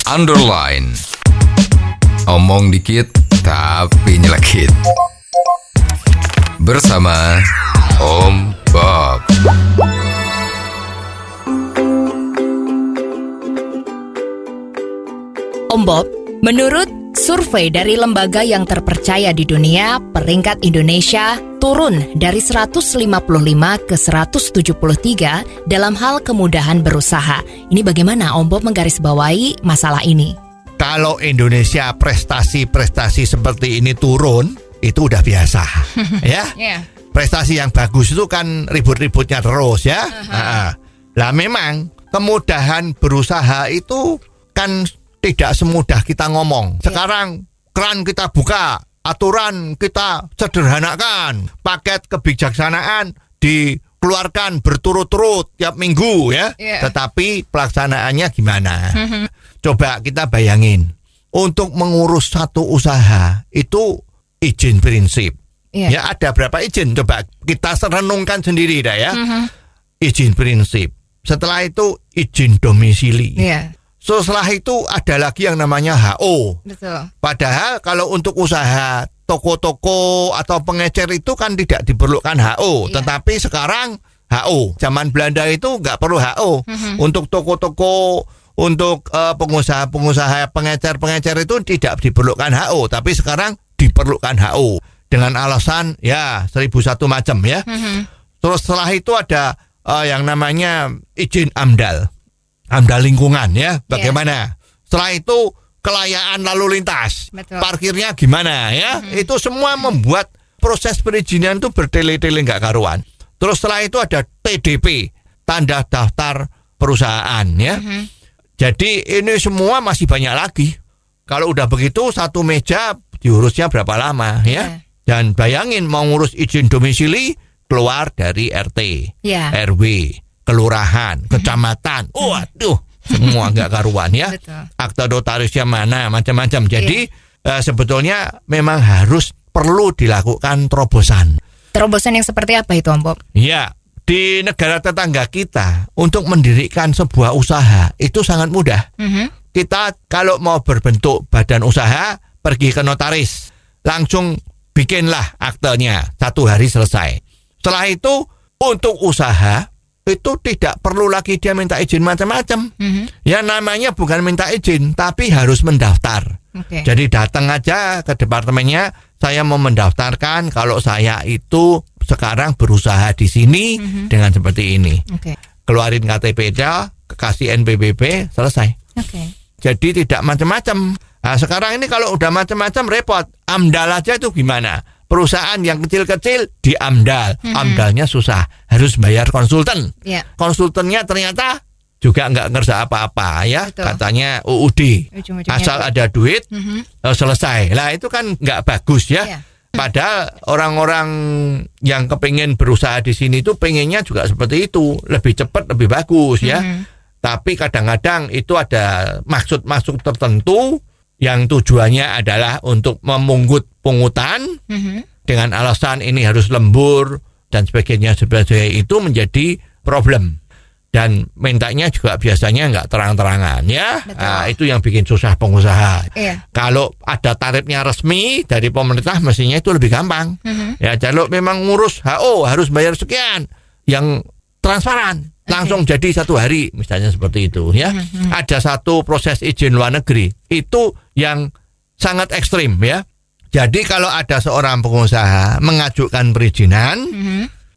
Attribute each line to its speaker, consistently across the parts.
Speaker 1: underline. Omong dikit tapi nyelekit. Bersama Om Bob.
Speaker 2: Om Bob, menurut survei dari lembaga yang terpercaya di dunia, peringkat Indonesia turun dari 155 ke 173 dalam hal kemudahan berusaha. Ini bagaimana Om Bob menggarisbawahi masalah ini?
Speaker 3: Kalau Indonesia prestasi-prestasi seperti ini turun, itu udah biasa. Ya.
Speaker 2: Yeah.
Speaker 3: Prestasi yang bagus itu kan ribut-ributnya terus ya. Lah memang kemudahan berusaha itu kan tidak semudah kita ngomong. Sekarang keran kita buka, aturan kita sederhanakan, paket kebijaksanaan dikeluarkan berturut-turut tiap minggu ya. Tetapi pelaksanaannya gimana? Coba kita bayangin, untuk mengurus satu usaha itu izin prinsip. Ya ada berapa izin? Coba kita renungkan sendiri dah ya. Izin prinsip. Setelah itu izin domisili. So setelah itu ada lagi yang namanya HO.
Speaker 2: Betul.
Speaker 3: Padahal kalau untuk usaha toko-toko atau pengecer itu kan tidak diperlukan HO. Tetapi sekarang HO. Zaman Belanda itu nggak perlu HO. Untuk toko-toko, untuk pengusaha-pengusaha pengecer-pengecer itu tidak diperlukan HO. Tapi sekarang diperlukan HO. Dengan alasan ya 1001 macam ya. Terus setelah itu ada yang namanya izin AMDAL. AMDAL lingkungan ya, bagaimana? Setelah itu kelayaan lalu lintas.
Speaker 2: Betul.
Speaker 3: Parkirnya gimana ya? Itu semua membuat proses perizinan itu bertele-tele nggak karuan. Terus setelah itu ada TDP, tanda daftar perusahaan ya. Jadi ini semua masih banyak lagi. Kalau udah begitu satu meja diurusnya berapa lama ya? Dan bayangin mau ngurus izin domisili keluar dari RT, RW, kelurahan, kecamatan. Waduh, semua nggak karuan ya.
Speaker 2: Betul.
Speaker 3: Akta notarisnya mana, macam-macam. Jadi sebetulnya memang harus perlu dilakukan terobosan.
Speaker 2: Terobosan yang seperti apa itu Om Bob?
Speaker 3: Ya, di negara tetangga kita untuk mendirikan sebuah usaha itu sangat mudah. Kita kalau mau berbentuk badan usaha pergi ke notaris, langsung bikinlah aktenya, 1 hari selesai. Setelah itu untuk usaha itu tidak perlu lagi dia minta izin macam-macam. Ya namanya bukan minta izin, tapi harus mendaftar. Jadi datang aja ke departemennya, saya mau mendaftarkan kalau saya itu sekarang berusaha di sini dengan seperti ini. Keluarin KTP-nya, kasih NPWP, selesai. Jadi tidak macam-macam. Nah, sekarang ini kalau udah macam-macam repot. AMDAL aja itu gimana? Perusahaan yang kecil-kecil di AMDAL. AMDALnya susah, harus bayar konsultan. Konsultannya ternyata juga nggak ngerasa apa-apa ya. Betul. Katanya UUD. Asal ada duit, selesai. Lah itu kan nggak bagus ya. Padahal orang-orang yang kepingin berusaha di sini itu pengennya juga seperti itu. Lebih cepat, lebih bagus ya. Tapi kadang-kadang itu ada maksud-maksud tertentu yang tujuannya adalah untuk memungut pungutan dengan alasan ini harus lembur dan sebagainya. Itu menjadi problem. Dan mintanya juga biasanya nggak terang-terangan ya. Nah, itu yang bikin susah pengusaha. Kalau ada tarifnya resmi dari pemerintah mestinya itu lebih gampang. Ya kalau memang ngurus HO harus bayar sekian, yang transparan. Langsung jadi 1 hari misalnya seperti itu ya. Ada satu proses izin luar negeri itu yang sangat ekstrim ya. Jadi kalau ada seorang pengusaha mengajukan perizinan,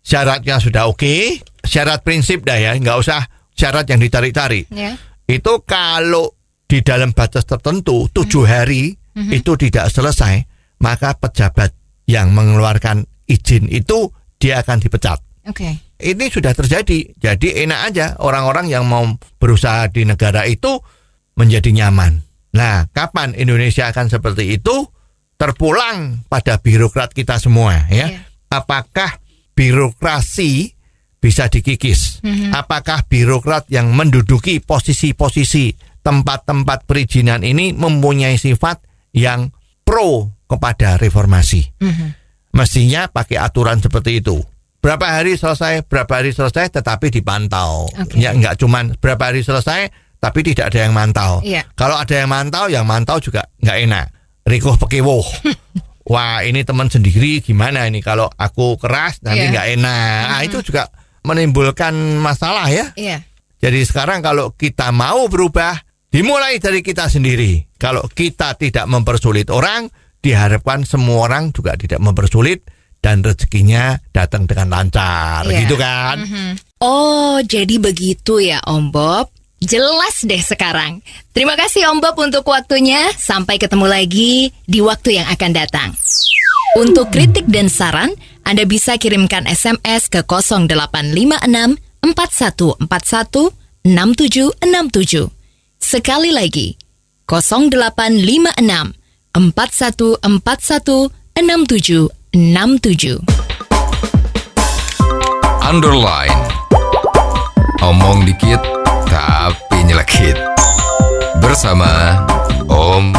Speaker 3: syaratnya sudah oke, syarat prinsip dah ya, nggak usah syarat yang ditarik-tarik. Itu kalau di dalam batas tertentu 7 hari itu tidak selesai, maka pejabat yang mengeluarkan izin itu dia akan dipecat. Ini sudah terjadi. Jadi enak aja orang-orang yang mau berusaha di negara itu menjadi nyaman. Nah, kapan Indonesia akan seperti itu? Terpulang pada birokrat kita semua ya. Apakah birokrasi bisa dikikis? Apakah birokrat yang menduduki posisi-posisi tempat-tempat perizinan ini mempunyai sifat yang pro kepada reformasi? Mestinya pakai aturan seperti itu. Berapa hari selesai, tetapi dipantau. Ya nggak cuman berapa hari selesai, tapi tidak ada yang mantau.
Speaker 2: Iya.
Speaker 3: Kalau ada yang mantau juga nggak enak. Rikuh pekiwuh. Wah, ini teman sendiri gimana ini kalau aku keras nanti
Speaker 2: Iya.
Speaker 3: nggak enak. Nah, itu juga menimbulkan masalah ya.
Speaker 2: Iya.
Speaker 3: Jadi sekarang kalau kita mau berubah, dimulai dari kita sendiri. Kalau kita tidak mempersulit orang, diharapkan semua orang juga tidak mempersulit dan rezekinya datang dengan lancar,
Speaker 2: Iya.
Speaker 3: gitu kan?
Speaker 2: Oh, jadi begitu ya Om Bob. Jelas deh sekarang. Terima kasih Om Bob untuk waktunya. Sampai ketemu lagi di waktu yang akan datang. Untuk kritik dan saran, Anda bisa kirimkan SMS ke 0856 4141 6767. Sekali lagi, 0856 4141 6767.
Speaker 1: Underline. Omong dikit tapi nyelekit. Bersama Om